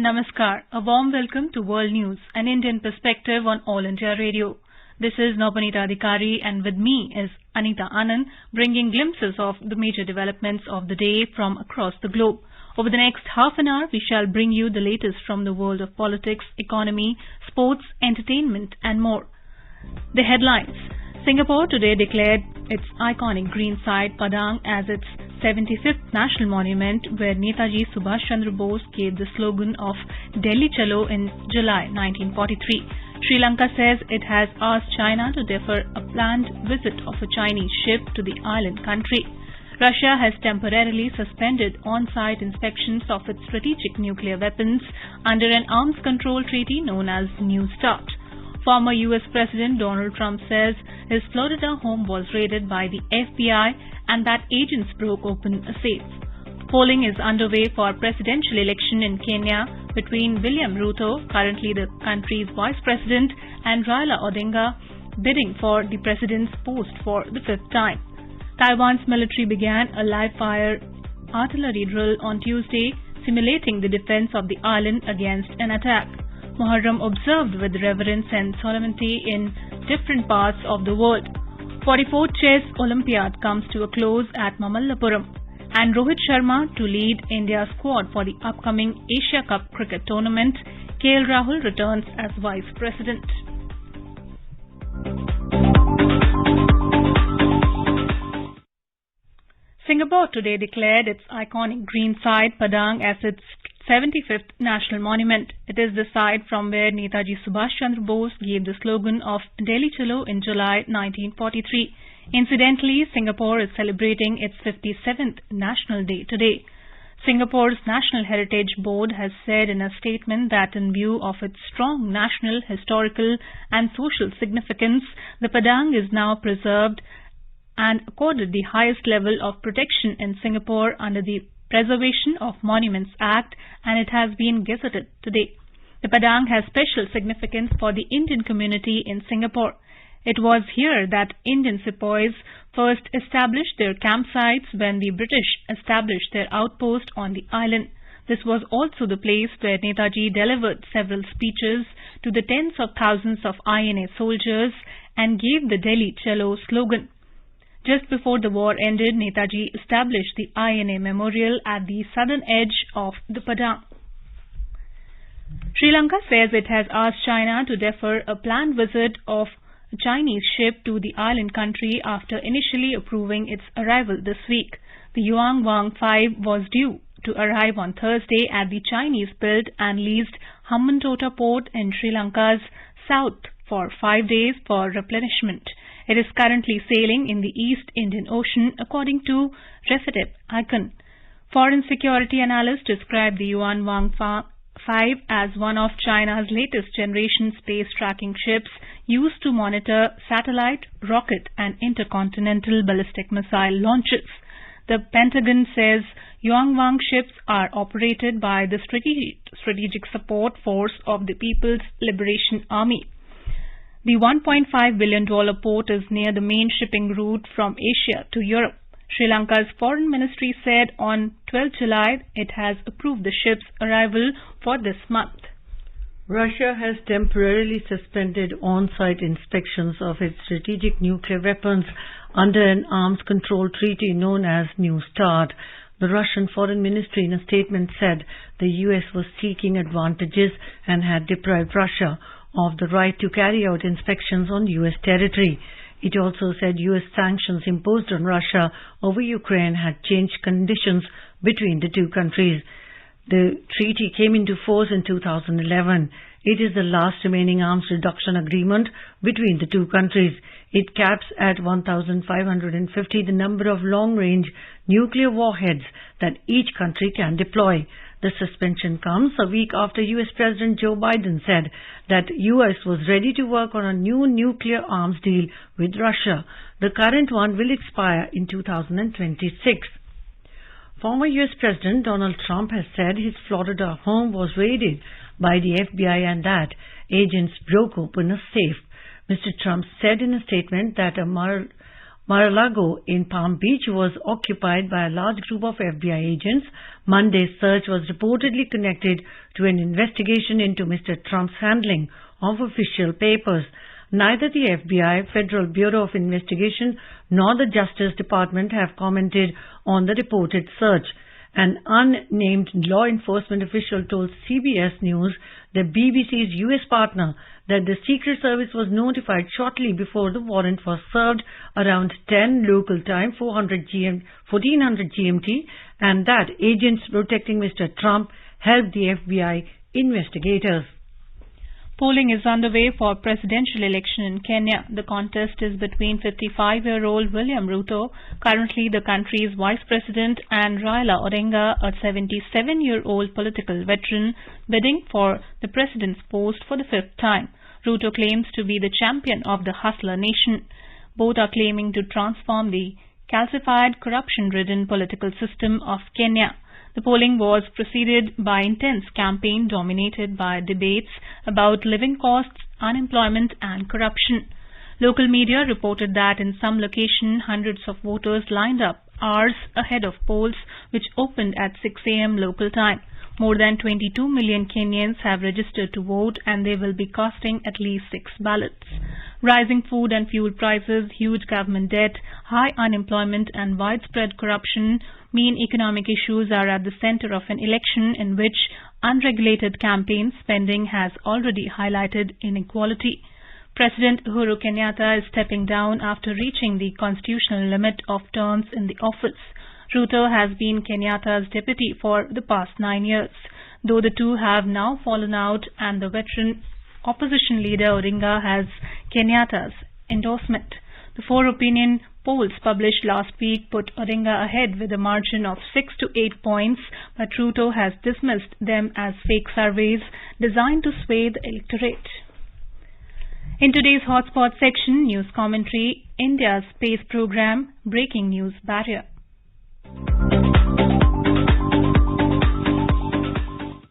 Namaskar. A warm welcome to World News, an Indian perspective on All India Radio. This is Navneeta Adhikari and with me is Anita Anand, bringing glimpses of the major developments of the day from across the globe. Over the next half an hour, we shall bring you the latest from the world of politics, economy, sports, entertainment and more. The headlines. Singapore today declared its iconic green site Padang as its 75th national monument, where Netaji Subhash Chandra Bose gave the slogan of Delhi Chalo in July 1943. Sri Lanka says it has asked China to defer a planned visit of a Chinese ship to the island country. Russia has temporarily suspended on-site inspections of its strategic nuclear weapons under an arms control treaty known as New START. Former U.S. President Donald Trump says his Florida home was raided by the FBI and that agents broke open a safe. Polling is underway for presidential election in Kenya between William Ruto, currently the country's vice president, and Raila Odinga, bidding for the president's post for the fifth time. Taiwan's military began a live-fire artillery drill on Tuesday, simulating the defense of the island against an attack. Muharram observed with reverence and solemnity in different parts of the world. 44th Chess Olympiad comes to a close at Mamallapuram, and Rohit Sharma to lead India's squad for the upcoming Asia Cup cricket tournament. KL Rahul returns as vice president. Singapore today declared its iconic green site Padang as its 75th national monument. It is the site from where Netaji Subhash Chandra Bose gave the slogan of Delhi Chalo in July 1943. Incidentally, Singapore is celebrating its 57th National Day today. Singapore's National Heritage Board has said in a statement that in view of its strong national, historical and social significance, the Padang is now preserved and accorded the highest level of protection in Singapore under the Preservation of Monuments Act, and it has been gazetted today. The Padang has special significance for the Indian community in Singapore. It was here that Indian sepoys first established their campsites when the British established their outpost on the island. This was also the place where Netaji delivered several speeches to the tens of thousands of INA soldiers and gave the Delhi Chalo slogan. Just before the war ended, Netaji established the INA Memorial at the southern edge of the Padang. Sri Lanka says it has asked China to defer a planned visit of a Chinese ship to the island country after initially approving its arrival this week. The Yuan Wang 5 was due to arrive on Thursday at the Chinese-built and leased Hambantota port in Sri Lanka's south for 5 days for replenishment. It is currently sailing in the East Indian Ocean, according to Recep Icon. Foreign security analysts describe the Yuan Wang 5 as one of China's latest generation space tracking ships used to monitor satellite, rocket and intercontinental ballistic missile launches. The Pentagon says Yuan Wang ships are operated by the Strategic Support Force of the People's Liberation Army. The $1.5 billion port is near the main shipping route from Asia to Europe. Sri Lanka's foreign ministry said on 12 July it has approved the ship's arrival for this month. Russia has temporarily suspended on-site inspections of its strategic nuclear weapons under an arms control treaty known as New START. The Russian Foreign Ministry in a statement said the US was seeking advantages and had deprived Russia of the right to carry out inspections on U.S. territory. It also said U.S. sanctions imposed on Russia over Ukraine had changed conditions between the two countries. The treaty came into force in 2011. It is the last remaining arms reduction agreement between the two countries. It caps at 1,550 the number of long-range nuclear warheads that each country can deploy. The suspension comes a week after U.S. President Joe Biden said that U.S. was ready to work on a new nuclear arms deal with Russia. The current one will expire in 2026. Former U.S. President Donald Trump has said his Florida home was raided by the FBI and that agents broke open a safe. Mr. Trump said in a statement that a Mar-a-Lago in Palm Beach was occupied by a large group of FBI agents. Monday's search was reportedly connected to an investigation into Mr. Trump's handling of official papers. Neither the FBI, Federal Bureau of Investigation, nor the Justice Department have commented on the reported search. An unnamed law enforcement official told CBS News, the BBC's US partner, that the Secret Service was notified shortly before the warrant was served around 10 local time, 1400 GMT, and that agents protecting Mr. Trump helped the FBI investigators. Polling is underway for presidential election in Kenya. The contest is between 55-year-old William Ruto, currently the country's vice president, and Raila Odinga, a 77-year-old political veteran, bidding for the president's post for the fifth time. Ruto claims to be the champion of the hustler nation. Both are claiming to transform the calcified, corruption-ridden political system of Kenya. The polling was preceded by intense campaign dominated by debates about living costs, unemployment and corruption. Local media reported that in some location hundreds of voters lined up hours ahead of polls which opened at 6 a.m. local time. More than 22 million Kenyans have registered to vote and they will be casting at least 6 ballots. Rising food and fuel prices, huge government debt, high unemployment and widespread corruption mean economic issues are at the center of an election in which unregulated campaign spending has already highlighted inequality. President Uhuru Kenyatta is stepping down after reaching the constitutional limit of terms in the office. Ruto has been Kenyatta's deputy for the past 9 years, though the two have now fallen out and the veteran opposition leader Odinga has Kenyatta's endorsement. The 4 opinion polls published last week put Odinga ahead with a margin of 6 to 8 points, but Ruto has dismissed them as fake surveys designed to sway the electorate. In today's hotspot section, news commentary, India's space program, breaking news barrier.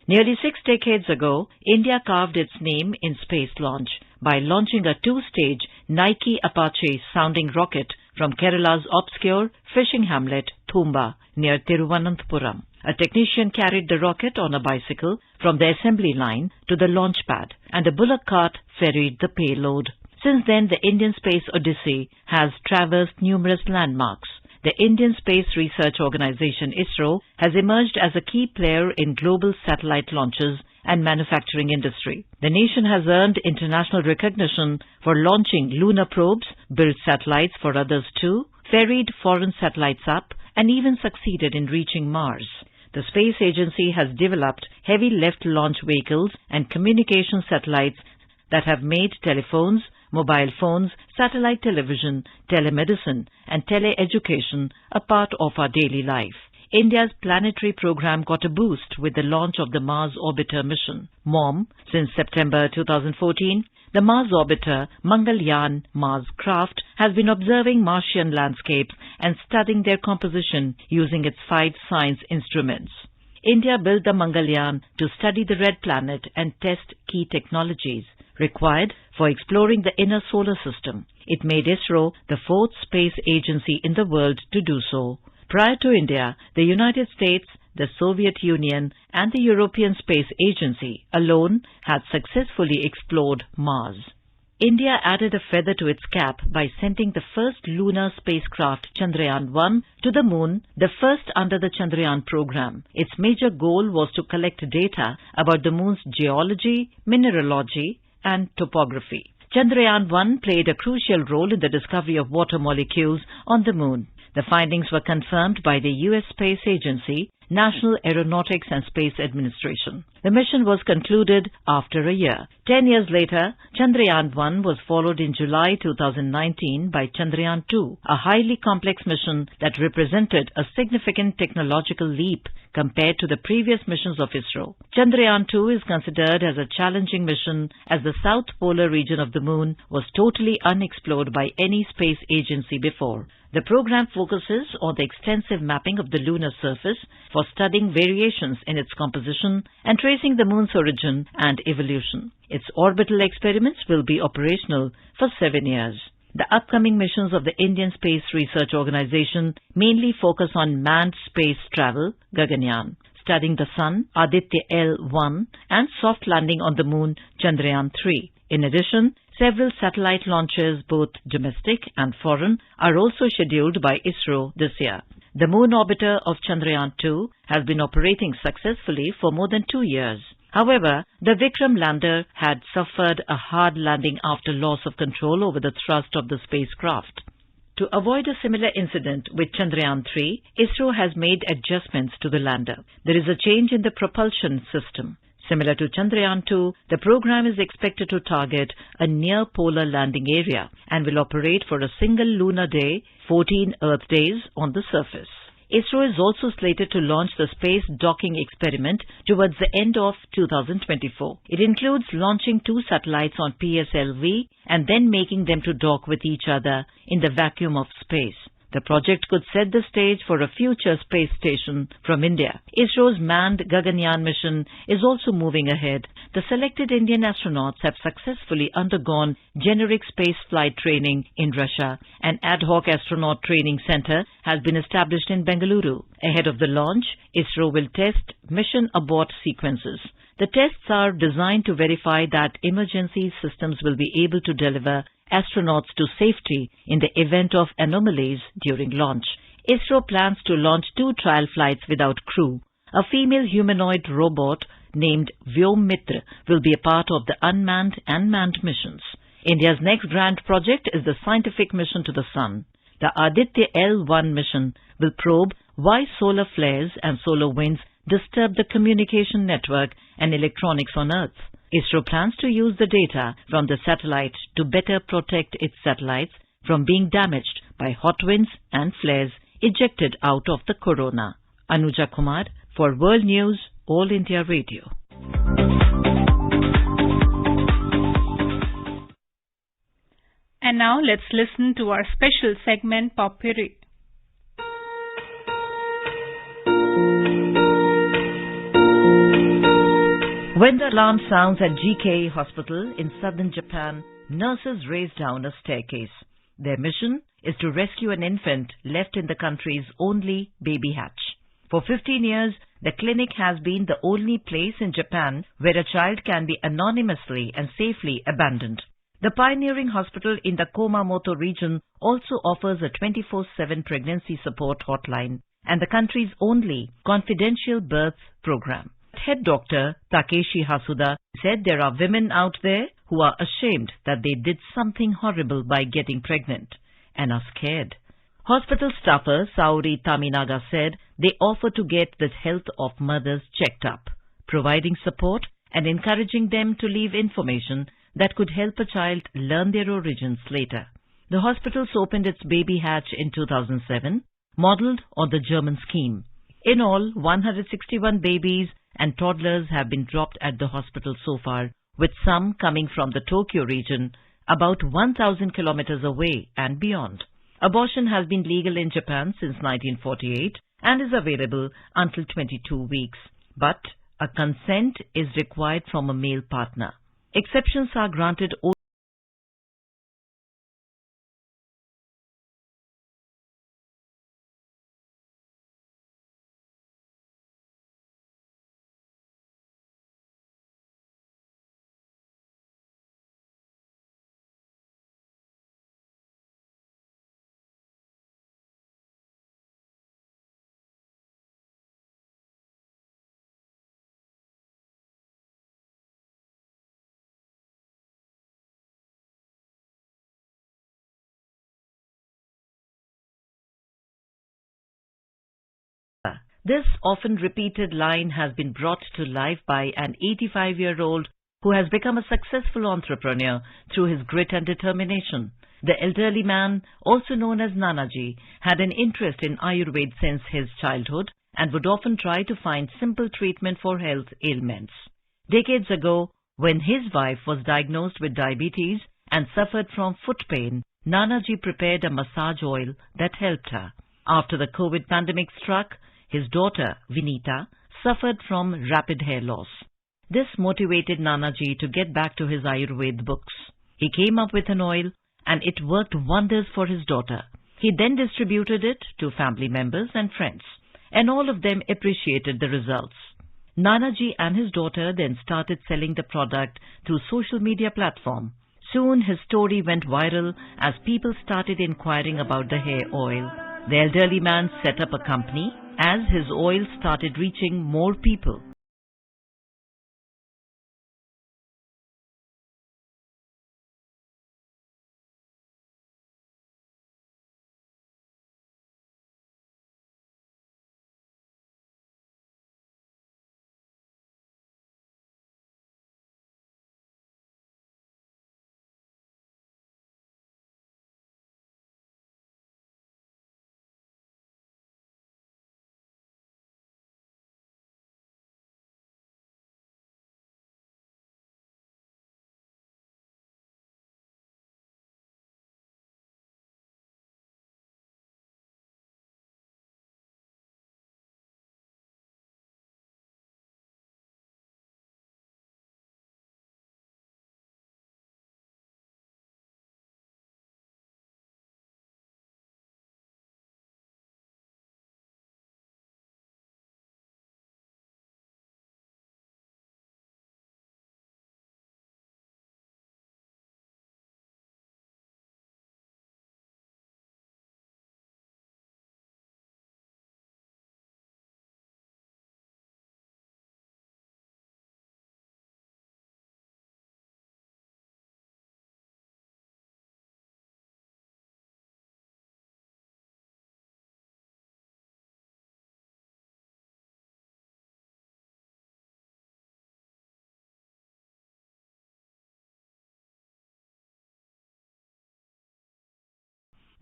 Nearly 6 decades ago, India carved its name in space launch by launching a 2-stage Nike Apache sounding rocket from Kerala's obscure fishing hamlet Thumba near Thiruvananthapuram. A technician carried the rocket on a bicycle from the assembly line to the launch pad, and a bullock cart ferried the payload. Since then, the Indian Space Odyssey has traversed numerous landmarks. The Indian Space Research Organization ISRO has emerged as a key player in global satellite launches and manufacturing industry. The nation has earned international recognition for launching lunar probes, built satellites for others too, ferried foreign satellites up, and even succeeded in reaching Mars. The space agency has developed heavy lift launch vehicles and communication satellites that have made telephones, mobile phones, satellite television, telemedicine, and teleeducation a part of our daily life. India's planetary program got a boost with the launch of the Mars Orbiter mission, MOM. Since September 2014, the Mars Orbiter Mangalyaan Mars craft has been observing Martian landscapes and studying their composition using its 5 science instruments. India built the Mangalyaan to study the red planet and test key technologies required for exploring the inner solar system. It made ISRO the 4th space agency in the world to do so. Prior to India, the United States, the Soviet Union, and the European Space Agency alone had successfully explored Mars. India added a feather to its cap by sending the first lunar spacecraft Chandrayaan-1 to the moon, the first under the Chandrayaan program. Its major goal was to collect data about the moon's geology, mineralogy, and topography. Chandrayaan-1 played a crucial role in the discovery of water molecules on the moon. The findings were confirmed by the U.S. Space Agency, National Aeronautics and Space Administration. The mission was concluded after a year. 10 years later, Chandrayaan-1 was followed in July 2019 by Chandrayaan-2, a highly complex mission that represented a significant technological leap compared to the previous missions of ISRO. Chandrayaan-2 is considered as a challenging mission as the south polar region of the moon was totally unexplored by any space agency before. The program focuses on the extensive mapping of the lunar surface for studying variations in its composition and tracing the moon's origin and evolution. Its orbital experiments will be operational for 7 years. The upcoming missions of the Indian Space Research Organization mainly focus on manned space travel, Gaganyaan, studying the Sun, Aditya L1, and soft landing on the Moon, Chandrayaan-3. In addition, several satellite launches, both domestic and foreign, are also scheduled by ISRO this year. The Moon orbiter of Chandrayaan-2 has been operating successfully for more than 2 years. However, the Vikram lander had suffered a hard landing after loss of control over the thrust of the spacecraft. To avoid a similar incident with Chandrayaan-3, ISRO has made adjustments to the lander. There is a change in the propulsion system. Similar to Chandrayaan-2, the program is expected to target a near-polar landing area and will operate for a single lunar day, 14 Earth days on the surface. ISRO is also slated to launch the space docking experiment towards the end of 2024. It includes launching 2 satellites on PSLV and then making them to dock with each other in the vacuum of space. The project could set the stage for a future space station from India. ISRO's manned Gaganyaan mission is also moving ahead. The selected Indian astronauts have successfully undergone generic space flight training in Russia. An ad hoc astronaut training center has been established in Bengaluru. Ahead of the launch, ISRO will test mission abort sequences. The tests are designed to verify that emergency systems will be able to deliver astronauts to safety in the event of anomalies during launch. ISRO plans to launch 2 trial flights without crew. A female humanoid robot named Vyom-Mitra will be a part of the unmanned and manned missions. India's next grand project is the scientific mission to the Sun. The Aditya L1 mission will probe why solar flares and solar winds disturb the communication network and electronics on Earth. ISRO plans to use the data from the satellite to better protect its satellites from being damaged by hot winds and flares ejected out of the corona. Anuja Kumar for World News, All India Radio. And now let's listen to our special segment, Popuri. When the alarm sounds at GK Hospital in southern Japan, nurses race down a staircase. Their mission is to rescue an infant left in the country's only baby hatch. For 15 years, the clinic has been the only place in Japan where a child can be anonymously and safely abandoned. The pioneering hospital in the Kumamoto region also offers a 24/7 pregnancy support hotline and the country's only confidential birth program. Head doctor Takeshi Hasuda said there are women out there who are ashamed that they did something horrible by getting pregnant and are scared. Hospital staffer Saori Taminaga said they offer to get the health of mothers checked up, providing support and encouraging them to leave information that could help a child learn their origins later. The hospitals opened its baby hatch in 2007, modeled on the German scheme. In all, 161 babies and toddlers have been dropped at the hospital so far, with some coming from the Tokyo region, about 1,000 kilometers away and beyond. Abortion has been legal in Japan since 1948 and is available until 22 weeks. But a consent is required from a male partner. Exceptions are granted only This often repeated line has been brought to life by an 85-year-old who has become a successful entrepreneur through his grit and determination. The elderly man, also known as Nanaji, had an interest in Ayurveda since his childhood and would often try to find simple treatment for health ailments. Decades ago, when his wife was diagnosed with diabetes and suffered from foot pain, Nanaji prepared a massage oil that helped her. After the COVID pandemic struck, his daughter, Vinita, suffered from rapid hair loss. This motivated Nanaji to get back to his Ayurveda books. He came up with an oil and it worked wonders for his daughter. He then distributed it to family members and friends, and all of them appreciated the results. Nanaji and his daughter then started selling the product through social media platform. Soon his story went viral as people started inquiring about the hair oil. The elderly man set up a company as his oil started reaching more people.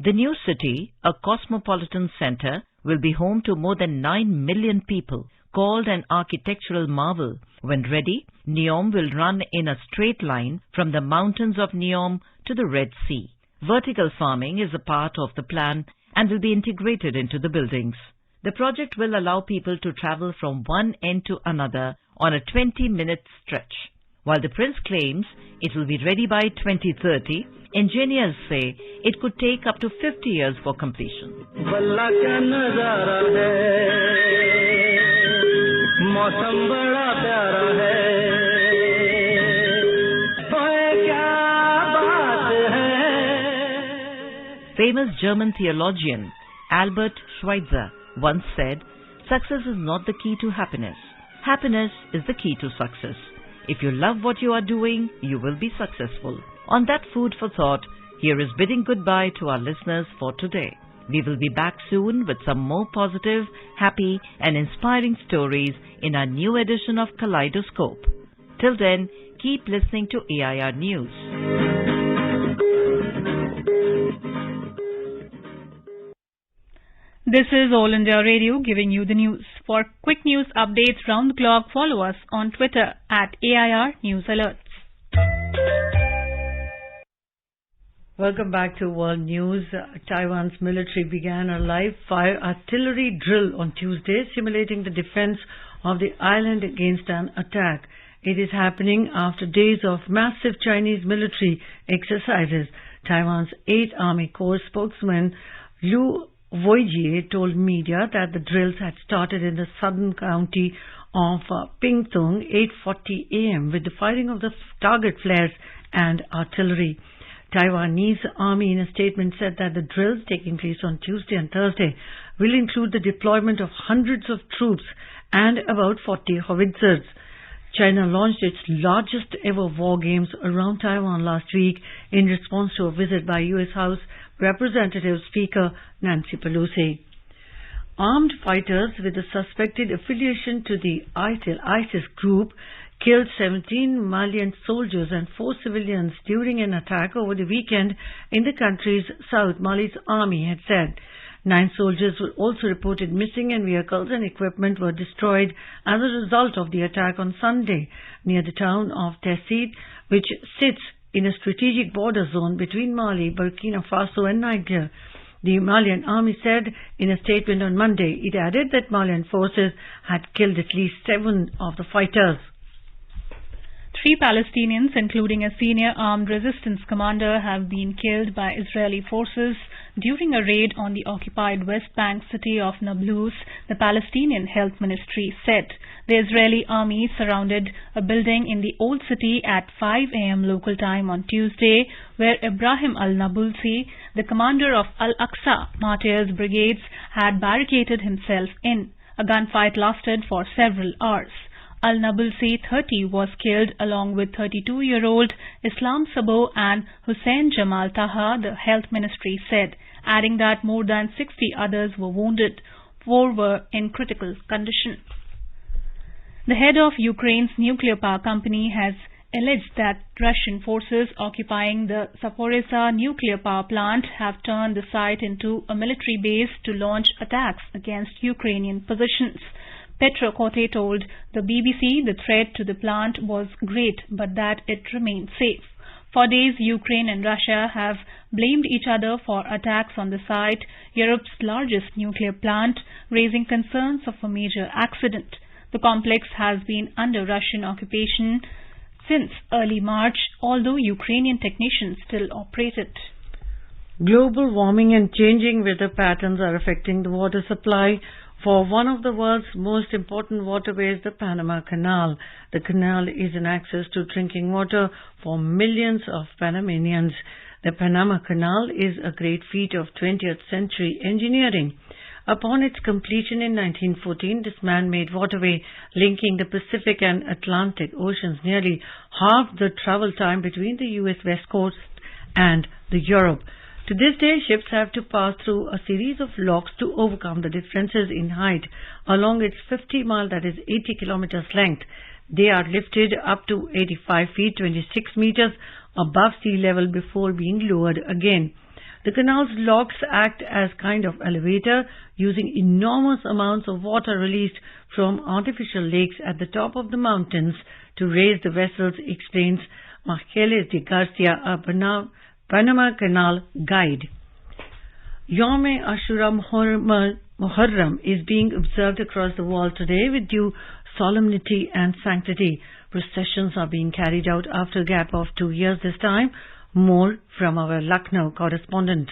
The new city, a cosmopolitan center, will be home to more than 9 million people. Called an architectural marvel, when ready, Neom will run in a straight line from the mountains of Neom to the Red Sea. Vertical farming is a part of the plan and will be integrated into the buildings. The project will allow people to travel from one end to another on a 20-minute stretch. While the prince claims it will be ready by 2030, engineers say it could take up to 50 years for completion. Famous German theologian Albert Schweitzer once said, "Success is not the key to happiness. Happiness is the key to success. If you love what you are doing, you will be successful." On that food for thought, here is bidding goodbye to our listeners for today. We will be back soon with some more positive, happy and inspiring stories in our new edition of Kaleidoscope. Till then, keep listening to AIR News. This is All India Radio giving you the news. For quick news updates round the clock, follow us on Twitter at AIR News Alerts. Welcome back to World News. Taiwan's military began a live-fire artillery drill on Tuesday, simulating the defense of the island against an attack. It is happening after days of massive Chinese military exercises. Taiwan's 8th Army Corps spokesman Liu Voijie told media that the drills had started in the southern county of Pingtung 8:40 a.m. with the firing of the target flares and artillery. Taiwanese army in a statement said that the drills taking place on Tuesday and Thursday will include the deployment of hundreds of troops and about 40 howitzers. China launched its largest ever war games around Taiwan last week in response to a visit by U.S. House Representative Speaker Nancy Pelosi. Armed fighters with a suspected affiliation to the ISIS group killed 17 Malian soldiers and 4 civilians during an attack over the weekend in the country's south, Mali's army had said. 9 soldiers were also reported missing and vehicles and equipment were destroyed as a result of the attack on Sunday near the town of Tessit, which sits in a strategic border zone between Mali, Burkina Faso and Niger. The Malian army said in a statement on Monday. It added that Malian forces had killed at least 7 of the fighters. 3 Palestinians, including a senior armed resistance commander, have been killed by Israeli forces during a raid on the occupied West Bank city of Nablus, the Palestinian Health Ministry said. The Israeli army surrounded a building in the Old City at 5 a.m. local time on Tuesday, where Ibrahim al-Nabulsi, the commander of Al-Aqsa Martyrs Brigades, had barricaded himself in. A gunfight lasted for several hours. Al-Nabulsi, 30, was killed along with 32-year-old Islam Sabo and Hussein Jamal Taha, the health ministry said, adding that more than 60 others were wounded. 4 were in critical condition. The head of Ukraine's nuclear power company has alleged that Russian forces occupying the Zaporizhzhia nuclear power plant have turned the site into a military base to launch attacks against Ukrainian positions. Petro Kote told the BBC the threat to the plant was great, but that it remained safe. For days, Ukraine and Russia have blamed each other for attacks on the site, Europe's largest nuclear plant, raising concerns of a major accident. The complex has been under Russian occupation since early March, although Ukrainian technicians still operate it. Global warming and changing weather patterns are affecting the water supply for one of the world's most important waterways, the Panama Canal. The canal is an access to drinking water for millions of Panamanians. The Panama Canal is a great feat of 20th century engineering. Upon its completion in 1914, this man-made waterway linking the Pacific and Atlantic Oceans nearly halved the travel time between the U.S. West Coast and the Europe. To this day, ships have to pass through a series of locks to overcome the differences in height along its 50-mile, that is 80 kilometers length. They are lifted up to 85 feet, 26 meters above sea level before being lowered again. The canal's locks act as kind of elevator, using enormous amounts of water released from artificial lakes at the top of the mountains to raise the vessels, explains Michaelis de Garcia, a Panama Canal guide. Yom Ashura Muharram is being observed across the world today with due solemnity and sanctity. Processions are being carried out after a gap of 2 years this time. More from our Lucknow correspondent.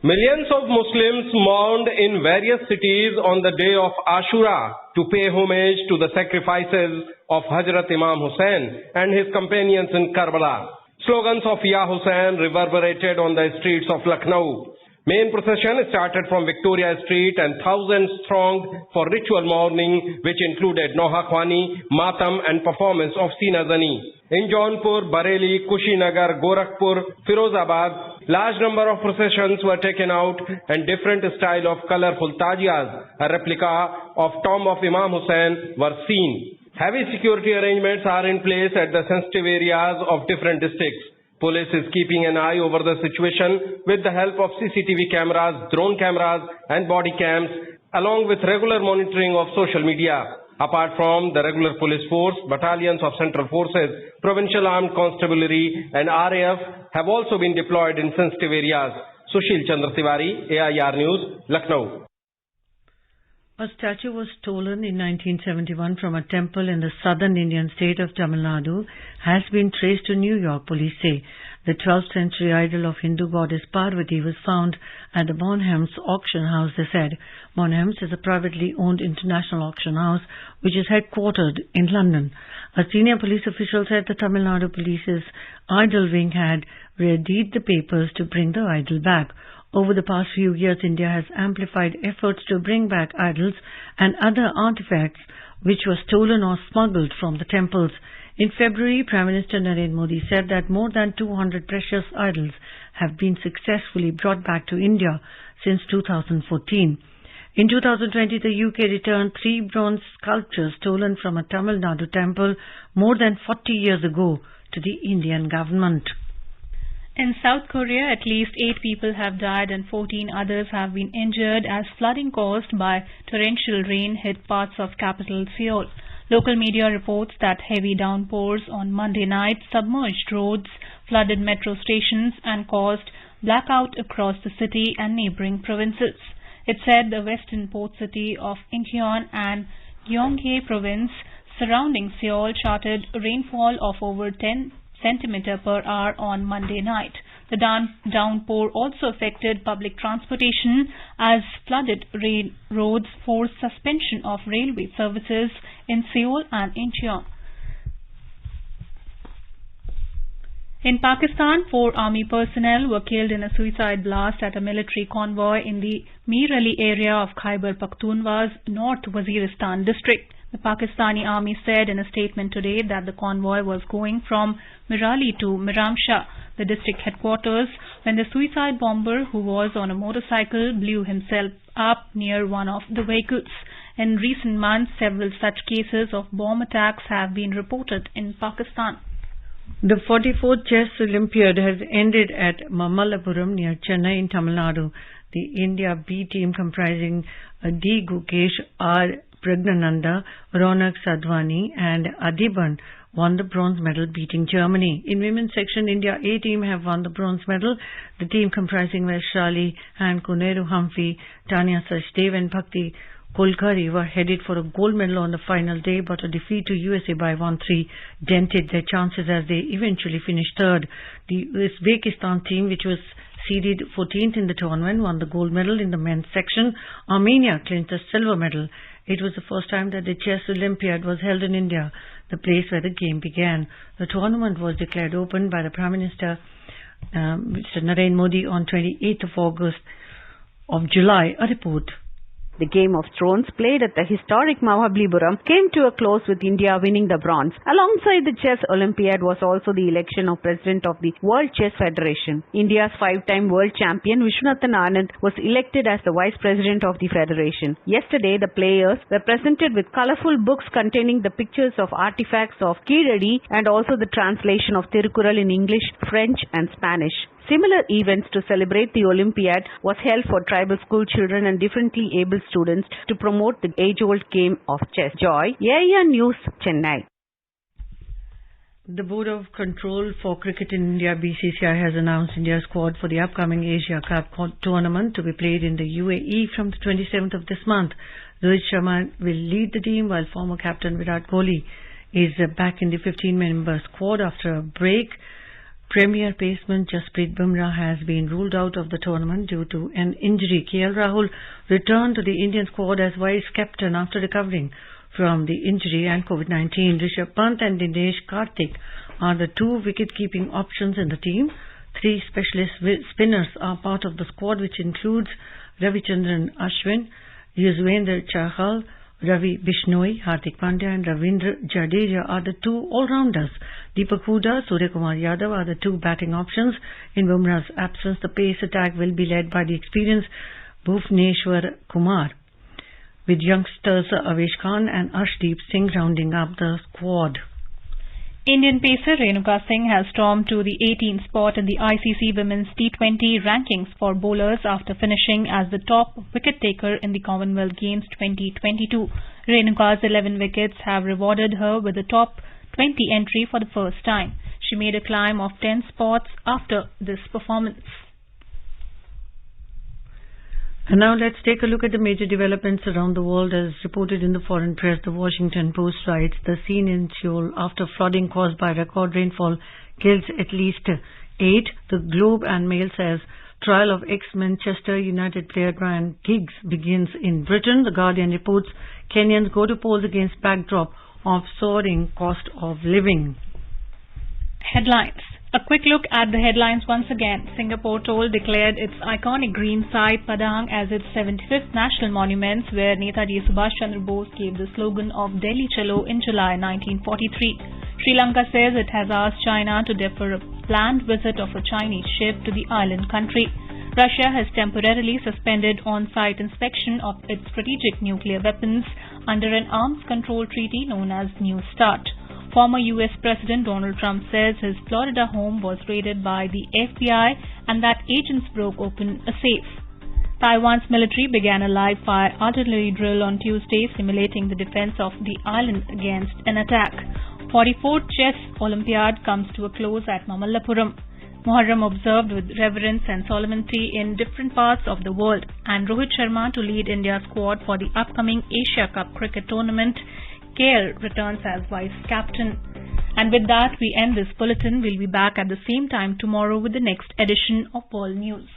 Millions of Muslims mourned in various cities on the day of Ashura to pay homage to the sacrifices of Hazrat Imam Hussain and his companions in Karbala. Slogans of Ya Hussain reverberated on the streets of Lucknow. Main procession started from Victoria Street and thousands thronged for ritual mourning, which included Noha Khwani, Matam and performance of Sina Zani. In Jaunpur, Bareilly, Kushinagar, Gorakhpur, Firozabad, large number of processions were taken out and different style of colorful tajiyas, a replica of tomb of Imam Hussain, were seen. Heavy security arrangements are in place at the sensitive areas of different districts. Police is keeping an eye over the situation with the help of CCTV cameras, drone cameras and body cams, along with regular monitoring of social media. Apart from the regular police force, battalions of Central Forces, Provincial Armed Constabulary and RAF have also been deployed in sensitive areas. Sushil Chandra Tiwari, AIR News, Lucknow. A statue was stolen in 1971 from a temple in the southern Indian state of Tamil Nadu has been traced to New York, police say. The 12th century idol of Hindu goddess Parvati was found at the Bonhams auction house, they said. Bonhams is a privately owned international auction house which is headquartered in London. A senior police official said the Tamil Nadu police's idol wing had readied the papers to bring the idol back. Over the past few years, India has amplified efforts to bring back idols and other artifacts which were stolen or smuggled from the temples. In February, Prime Minister Narendra Modi said that more than 200 precious idols have been successfully brought back to India since 2014. In 2020, the UK returned 3 bronze sculptures stolen from a Tamil Nadu temple more than 40 years ago to the Indian government. In South Korea, at least 8 people have died and 14 others have been injured as flooding caused by torrential rain hit parts of capital Seoul. Local media reports that heavy downpours on Monday night submerged roads, flooded metro stations and caused blackout across the city and neighboring provinces. It said the western port city of Incheon and Gyeonggi province surrounding Seoul charted rainfall of over 10 centimeters per hour on Monday night. The downpour also affected public transportation as flooded roads forced suspension of railway services in Seoul and Incheon. In Pakistan, 4 army personnel were killed in a suicide blast at a military convoy in the Mir Ali area of Khyber Pakhtunkhwa's North Waziristan district. The Pakistani army said in a statement today that the convoy was going from Mirali to Miramshah, the district headquarters, when the suicide bomber, who was on a motorcycle, blew himself up near one of the vehicles. In recent months, several such cases of bomb attacks have been reported in Pakistan. The 44th Chess Olympiad has ended at Mamallapuram near Chennai in Tamil Nadu. The India B team comprising D. Gukesh, R. Pragnananda, Ronak Sadhwani and Adiban won the bronze medal, beating Germany. In women's section, India A team have won the bronze medal. The team comprising Vaishali and Kuneru Humphrey, Tanya Sachdev and Bhakti Kulkarni were headed for a gold medal on the final day, but a defeat to USA by 1-3 dented their chances as they eventually finished third. The Uzbekistan team, which was seeded 14th in the tournament, won the gold medal in the men's section. Armenia clinched the silver medal. It was the first time that the Chess Olympiad was held in India, the place where the game began. The tournament was declared open by the Prime Minister, Mr. Narendra Modi, on 28th of August of July. A report. The Game of Thrones, played at the historic Mahabalipuram, came to a close with India winning the bronze. Alongside the Chess Olympiad was also the election of President of the World Chess Federation. India's 5-time world champion Vishwanathan Anand was elected as the Vice President of the Federation. Yesterday, the players were presented with colorful books containing the pictures of artifacts of Keeradi and also the translation of Tirukkural in English, French and Spanish. Similar events to celebrate the Olympiad was held for tribal school children and differently able students to promote the age-old game of chess. Joy, AIR News, Chennai. The Board of Control for Cricket in India, BCCI, has announced India's squad for the upcoming Asia Cup tournament to be played in the UAE from the 27th of this month. Rohit Sharma will lead the team, while former captain Virat Kohli is back in the 15-member squad after a break. Premier batsman Jasprit Bumrah has been ruled out of the tournament due to an injury. KL Rahul returned to the Indian squad as vice captain after recovering from the injury and COVID-19. Rishabh Pant and Dinesh Karthik are the 2 wicket-keeping options in the team. 3 specialist spinners are part of the squad, which includes Ravichandran Ashwin, Yuzvendra Chahal, Ravi Bishnoi, Hardik Pandya and Ravindra Jadeja are the 2 all-rounders. Deepak Hooda, Surya Kumar Yadav are the 2 batting options. In Bumrah's absence, the pace attack will be led by the experienced Bhuvneshwar Kumar, with youngsters Avesh Khan and Arshdeep Singh rounding up the squad. Indian pacer Renuka Singh has stormed to the 18th spot in the ICC Women's T20 rankings for bowlers after finishing as the top wicket taker in the Commonwealth Games 2022. Renuka's 11 wickets have rewarded her with the top 20 entry for the first time. She made a climb of 10 spots after this performance. And now let's take a look at the major developments around the world as reported in the foreign press. The Washington Post writes, the scene in Seoul after flooding caused by record rainfall kills at least 8. The Globe and Mail says, trial of ex-Manchester United player Ryan Giggs begins in Britain. The Guardian reports, Kenyans go to polls against backdrop of soaring cost of living. Headlines. A quick look at the headlines once again. Singapore Toll declared its iconic green site Padang as its 75th national monument, where Netaji Subhash Chandra Bose gave the slogan of Delhi Chalo in July 1943. Sri Lanka says it has asked China to defer a planned visit of a Chinese ship to the island country. Russia has temporarily suspended on-site inspection of its strategic nuclear weapons under an arms control treaty known as New START. Former U.S. President Donald Trump says his Florida home was raided by the FBI and that agents broke open a safe. Taiwan's military began a live-fire artillery drill on Tuesday, simulating the defense of the island against an attack. 44th Chess Olympiad comes to a close at Mamallapuram. Muharram observed with reverence and solemnity in different parts of the world, and Rohit Sharma to lead India's squad for the upcoming Asia Cup cricket tournament KL returns as vice captain. And with that, we end this bulletin. We'll be back at the same time tomorrow with the next edition of World News.